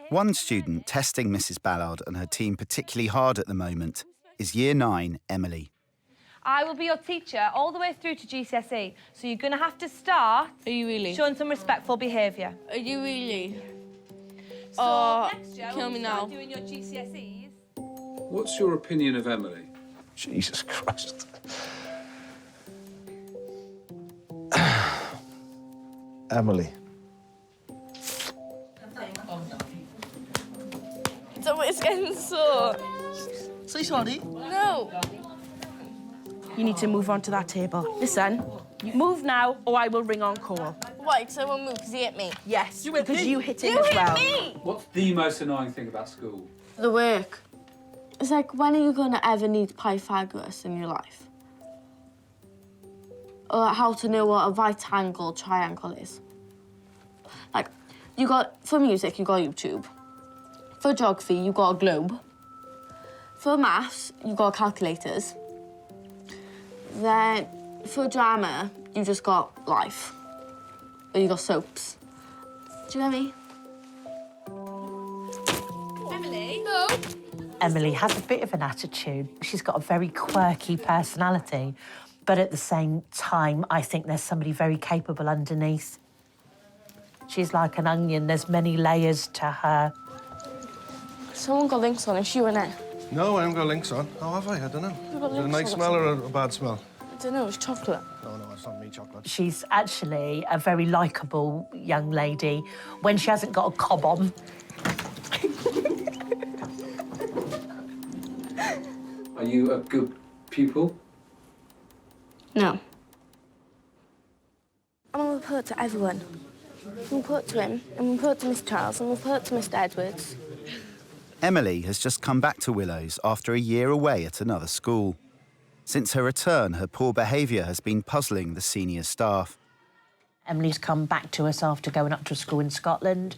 One student testing Mrs. Ballard and her team particularly hard at the moment is Year 9, Emily. I will be your teacher all the way through to GCSE, so you're going to have to start... Are you really? ...showing some respectful behaviour. Are you really? So next year, kill me now. Doing your GCSEs... What's your opinion of Emily? Jesus Christ. Emily. It's getting sore. Say sorry. No. You need to move on to that table. Listen, move now or I will ring on call. Why? Because I won't move because he hit me. Yes, You hit because me. you hit him You as hit well. me! What's the most annoying thing about school? The work. It's like, when are you going to ever need Pythagoras in your life? Or how to know what a right angle triangle is. Like, for music, you got YouTube. For geography, you got a globe. For maths, you got calculators. Then, for drama, you just got life. Or you got soaps. Do you get me? Emily? No. Emily has a bit of an attitude. She's got a very quirky personality, but at the same time, I think there's somebody very capable underneath. She's like an onion. There's many layers to her. Someone got links on, it's you and it. No, I haven't got links on. Oh, have I? I don't know. Is it a nice smell or a bad smell? I don't know, it's chocolate. No, it's not me chocolate. She's actually a very likeable young lady when she hasn't got a cob on. Are you a good pupil? No. I'm gonna report to everyone. I'm gonna report to him, and I'm gonna report to Miss Charles, and I'm gonna report to Mr. Edwards. Emily has just come back to Willows after a year away at another school. Since her return, her poor behaviour has been puzzling the senior staff. Emily's come back to us after going up to a school in Scotland,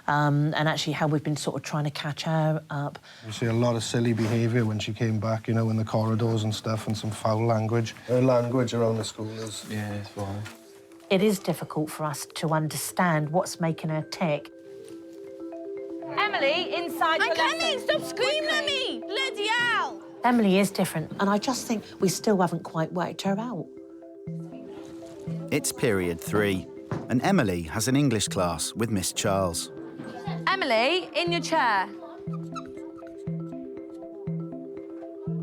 and actually how we've been sort of trying to catch her up. You see a lot of silly behaviour when she came back, you know, in the corridors and stuff, and some foul language. Her language around the school is... Yeah, it's fine. It is difficult for us to understand what's making her tick. Emily, inside your lesson. Stop screaming at me! Bloody hell! Emily is different, and I just think we still haven't quite worked her out. It's period 3, and Emily has an English class with Miss Charles. Emily, in your chair.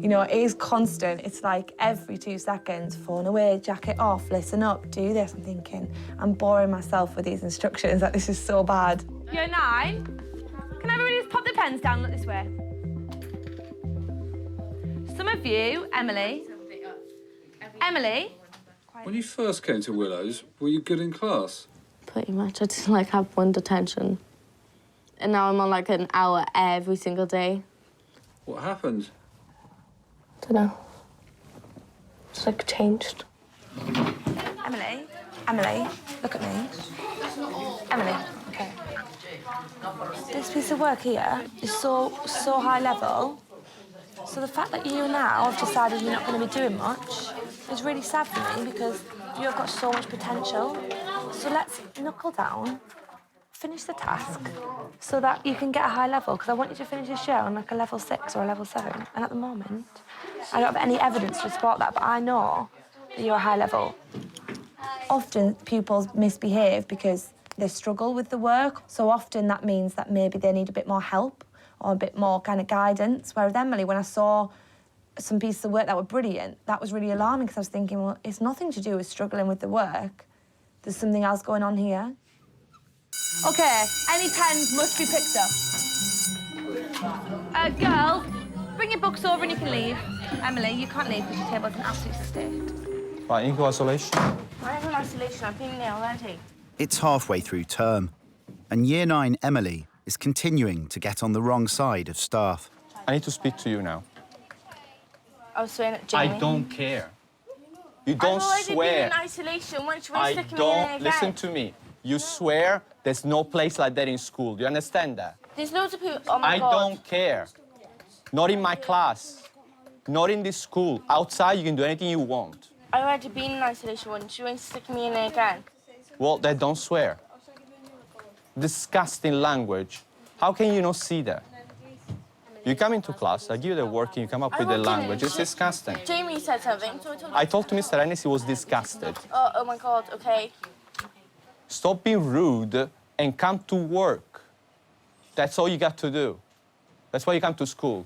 You know, it is constant. It's like every 2 seconds, phone away, jacket off, listen up, do this. I'm thinking, I'm boring myself with these instructions, like, this is so bad. Year 9. Can everybody just pop their pens down, look this way? Some of you, Emily. Emily? When you first came to Willows, were you good in class? Pretty much. I just, like, have one detention. And now I'm on, like, an hour every single day. What happened? Dunno. It's, like, changed. Emily, Emily, look at me. Emily, okay. This piece of work here is so high level. So the fact that you now have decided you're not going to be doing much is really sad for me because you've got so much potential. So let's knuckle down, finish the task so that you can get a high level, because I want you to finish this year on like a level 6 or a level 7. And at the moment, I don't have any evidence to support that, but I know that you're a high level. Often pupils misbehave because they struggle with the work. So often that means that maybe they need a bit more help or a bit more kind of guidance. Whereas Emily, when I saw some pieces of work that were brilliant, that was really alarming because I was thinking, well, it's nothing to do with struggling with the work. There's something else going on here. OK, any pens must be picked up. Girls, bring your books over and you can leave. Emily, you can't leave because your table's an absolute state. Right, you go isolation. I'm in isolation. I've been there already. It's halfway through term, and Year 9 Emily is continuing to get on the wrong side of staff. I need to speak to you now. I was swearing at Jamie. I don't care. You don't I've already swear. been in isolation. Once you're I sticking me in don't. again. Listen to me. You swear there's no place like that in school. Do you understand that? There's loads of people. Oh my I God. don't care. Not in my class. Not in this school. Outside, you can do anything you want. I've already been in isolation once. You ain't sticking me in again. Well, then don't swear. Disgusting language. How can you not see that? You come into class, I give you the work, and you come up with the language. It's disgusting. Jamie said something. I told to Mr. Hennessy he was disgusted. Oh my God, okay. Stop being rude and come to work. That's all you got to do. That's why you come to school.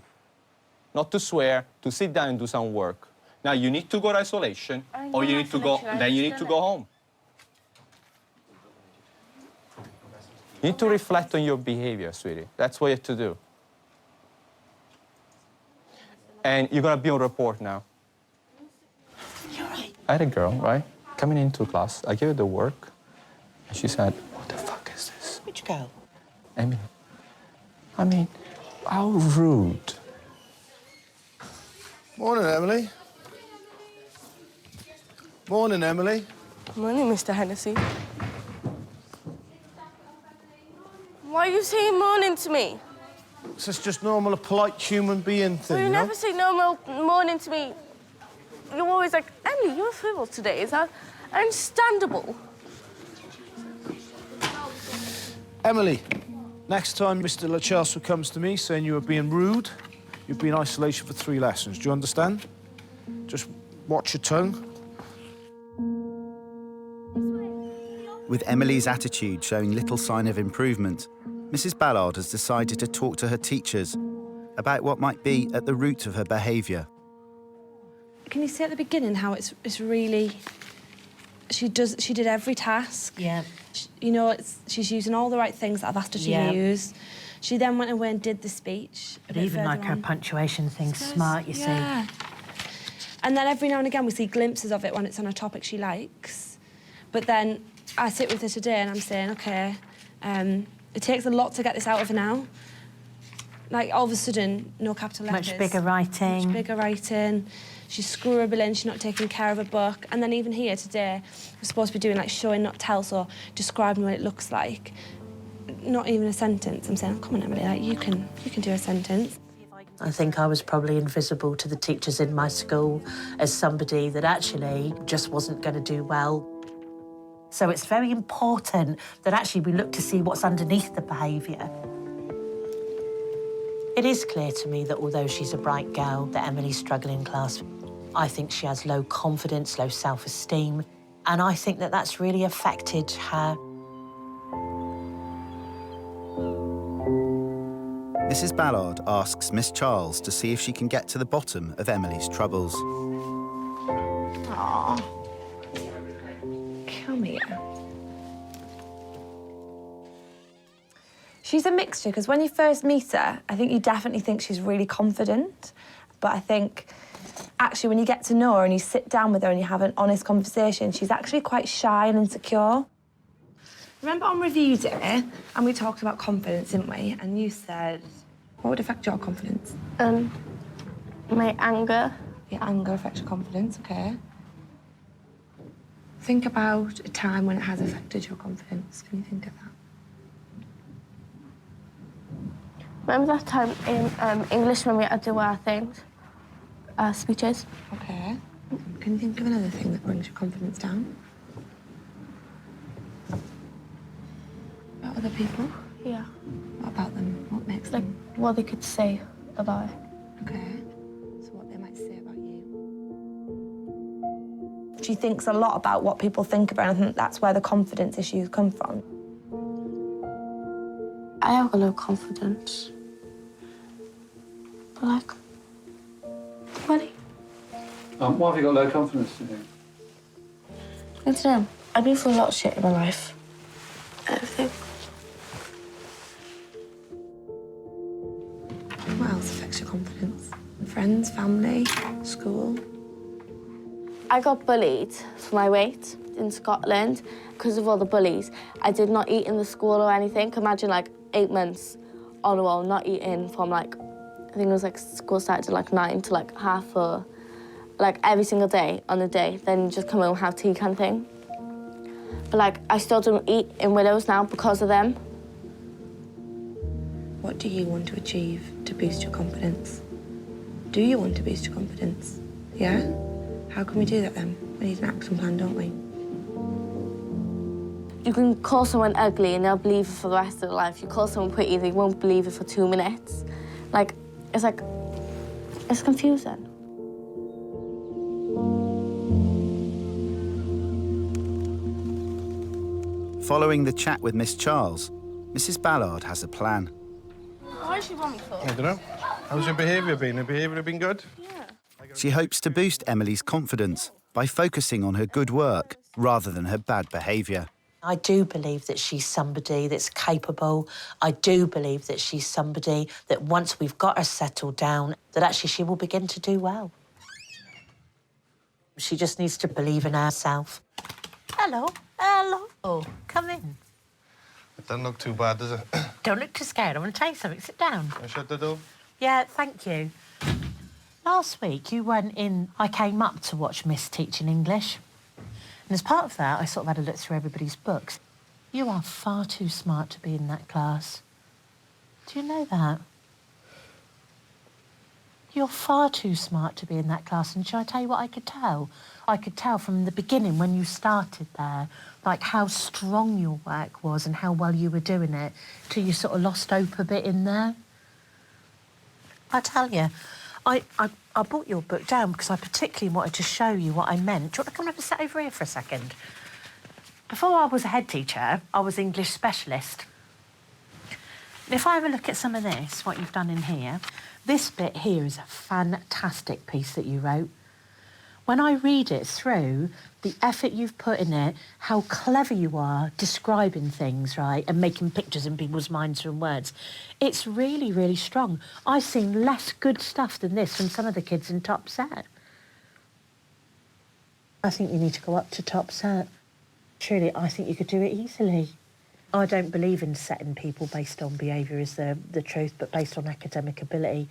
Not to swear, to sit down and do some work. Now, you need to go to isolation, or you need to go, then you need to go home. You need to reflect on your behavior, sweetie. That's what you have to do. And you're gonna be on report now. You're right. I had a girl, right, coming into class. I gave her the work, and she said, "What the fuck is this?" Which girl? I mean, how rude. Morning, Emily. Morning, Emily. Morning, Mr. Hennessy. Why are you saying morning to me? This is just normal, a polite human being thing, Well, you no? never say no morning to me. You're always like, Emily, you're football today. Is that understandable? Emily, next time Mr. LaChelsea comes to me saying you were being rude, you'll be in isolation for 3 lessons. Do you understand? Just watch your tongue. With Emily's attitude showing little sign of improvement, Mrs. Ballard has decided to talk to her teachers about what might be at the root of her behaviour. Can you see at the beginning how it's really... She did every task. Yeah. You know, she's using all the right things that I've asked her to use. She then went away and did the speech. But even like her punctuation thing's smart, you see. And then every now and again we see glimpses of it when it's on a topic she likes. But then I sit with her today and I'm saying, OK, it takes a lot to get this out of her now. Like, all of a sudden, no capital letters. Much bigger writing. Much bigger writing. She's scribbling, she's not taking care of a book. And then even here today, we're supposed to be doing, like, showing, not tell, so describing what it looks like. Not even a sentence. I'm saying, oh, come on, Emily, like, you can do a sentence. I think I was probably invisible to the teachers in my school as somebody that actually just wasn't going to do well. So it's very important that actually we look to see what's underneath the behaviour. It is clear to me that although she's a bright girl, that Emily's struggling in class. I think she has low confidence, low self-esteem, and I think that that's really affected her. Mrs. Ballard asks Miss Charles to see if she can get to the bottom of Emily's troubles. Aww. Come here. She's a mixture, because when you first meet her, I think you definitely think she's really confident. But I think, actually, when you get to know her and you sit down with her and you have an honest conversation, she's actually quite shy and insecure. Remember on review day, and we talked about confidence, didn't we? And you said, what would affect your confidence? My anger. Your anger affects your confidence, OK. Think about a time when it has affected your confidence. Can you think of that? Remember that time in English when we had to do our things? Speeches? OK. Can you think of another thing that brings your confidence down? About other people? Yeah. What about them? What makes Like, them? what they could say about it. OK. So what they might say about you. She thinks a lot about what people think of her, and I think that's where the confidence issues come from. I have a low confidence. But, like, funny. Why have you got low confidence, do you think? I don't know. I've been through a lot of shit in my life. Everything. What else affects your confidence? Friends, family, school? I got bullied for my weight in Scotland because of all the bullies. I did not eat in the school or anything. Imagine, like, 8 months on a roll, not eating from, like, I think it was, like, school started at, like, 9 to, like, 4:30, like, every single day on the day. Then you just come home and have tea kind of thing. But, like, I still don't eat in Willows now because of them. What do you want to achieve to boost your confidence? Do you want to boost your confidence? Yeah? How can we do that then? We need an action plan, don't we? You can call someone ugly and they'll believe it for the rest of their life. You call someone pretty, they won't believe it for 2 minutes. It's confusing. Following the chat with Miss Charles, Mrs. Ballard has a plan. Why does she want me for? I don't know. How's your behaviour been? Your behaviour been good? She hopes to boost Emily's confidence by focusing on her good work rather than her bad behaviour. I do believe that she's somebody that's capable. I do believe that she's somebody that once we've got her settled down, that actually she will begin to do well. She just needs to believe in herself. Hello, hello. Oh, come in. It doesn't look too bad, does it? Don't look too scared. I want to tell you something. Sit down. I shut the door. Yeah, thank you. Last week, you went in... I came up to watch Miss teaching English. And as part of that, I sort of had a look through everybody's books. You are far too smart to be in that class. Do you know that? You're far too smart to be in that class. And shall I tell you what I could tell? I could tell from the beginning when you started there, like how strong your work was and how well you were doing it, till you sort of lost hope a bit in there. I tell you, I brought your book down because I particularly wanted to show you what I meant. Do you want to come and have a sit over here for a second? Before I was a head teacher, I was English specialist. If I have a look at some of this, what you've done in here, this bit here is a fantastic piece that you wrote. When I read it through, the effort you've put in it, how clever you are describing things, right, and making pictures in people's minds from words, it's really, really strong. I've seen less good stuff than this from some of the kids in top set. I think you need to go up to top set. Truly, I think you could do it easily. I don't believe in setting people based on behaviour as the truth, but based on academic ability.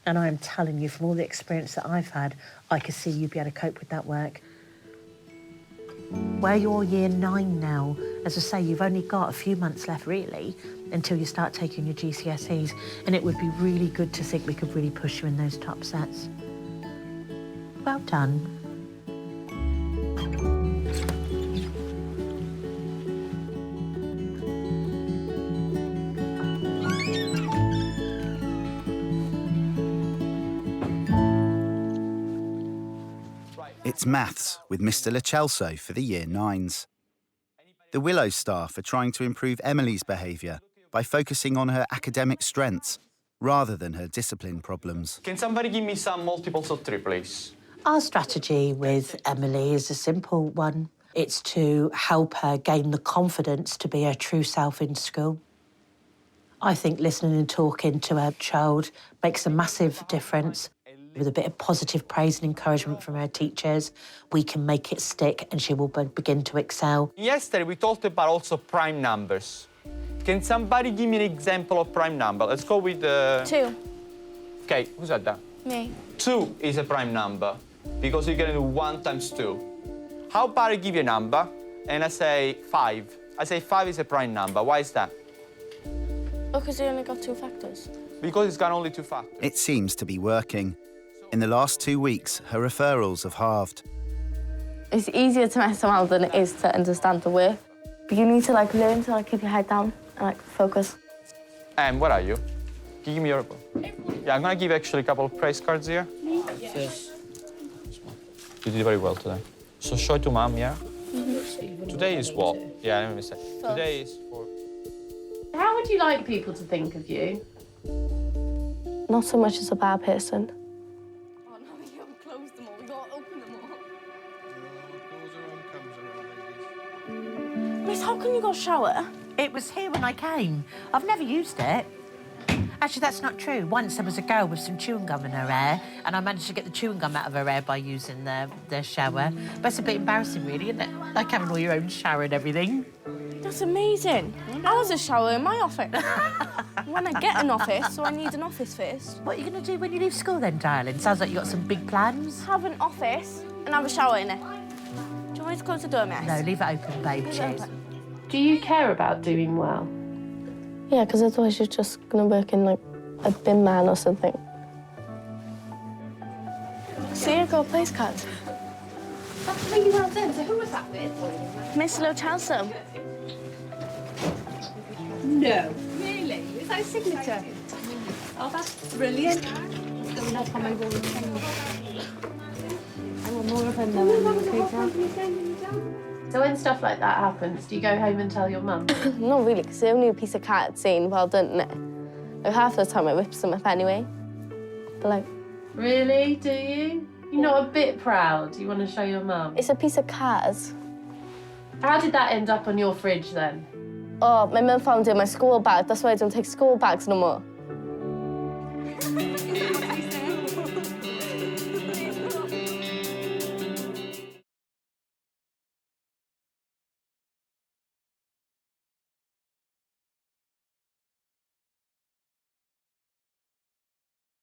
And I am telling you, from all the experience that I've had, I could see you'd be able to cope with that work. Where you're year 9 now, as I say, you've only got a few months left, really, until you start taking your GCSEs, and it would be really good to think we could really push you in those top sets. Well done. It's maths with Mr. Lachelso for the Year 9s. The Willow staff are trying to improve Emily's behaviour by focusing on her academic strengths rather than her discipline problems. Can somebody give me some multiples of 3, please? Our strategy with Emily is a simple one. It's to help her gain the confidence to be her true self in school. I think listening and talking to her child makes a massive difference. With a bit of positive praise and encouragement from her teachers, we can make it stick and she will begin to excel. Yesterday, we talked about also prime numbers. Can somebody give me an example of prime number? Let's go with... 2. OK, who said that? Me. 2 is a prime number because you're going to do 1 times 2. How about I give you a number and I say 5? I say 5 is a prime number. Why is that? Oh, because you only got 2 factors. Because it's got only 2 factors. It seems to be working. In the last 2 weeks, her referrals have halved. It's easier to mess around than it is to understand the work. But you need to learn to keep your head down and focus. Where are you? Can you give me your... Yeah, I'm going to give actually a couple of praise cards here. Yes. You did very well today. So show it to Mom, yeah? Mm-hmm. Today is what? Yeah, let me say. Today is for... How would you like people to think of you? Not so much as a bad person. Oh, no, we can't close them all. We gotta open them all. Miss, how can you go shower? It was here when I came. I've never used it. Actually, that's not true. Once there was a girl with some chewing gum in her hair, and I managed to get the chewing gum out of her hair by using the shower. But it's a bit embarrassing, really, isn't it? Like having all your own shower and everything. That's amazing. I was a shower in my office. When I get an office, so I need an office first. What are you going to do when you leave school then, darling? Sounds like you got some big plans. Have an office and have a shower in it. Do you want me to close the door, miss? No, leave it open, babe. Cheers. Do you care about doing well? Yeah, because otherwise you're just going to work in, a bin man or something. See, I got a place card. That's what you were in. So who was that with? Miss Lochelso. No. Really? Is that a signature? Oh, that's brilliant. Going up on my wall. I want more of them though. So when stuff like that happens, do you go home and tell your mum? Not really, because it's only a piece of cat saying, well done, innit? Like, half the time I whip them up anyway. But like... Really? Do you? You're not a bit proud? You want to show your mum? It's a piece of cat. How did that end up on your fridge, then? Oh, my mum found it in my school bag. That's why I don't take school bags no more.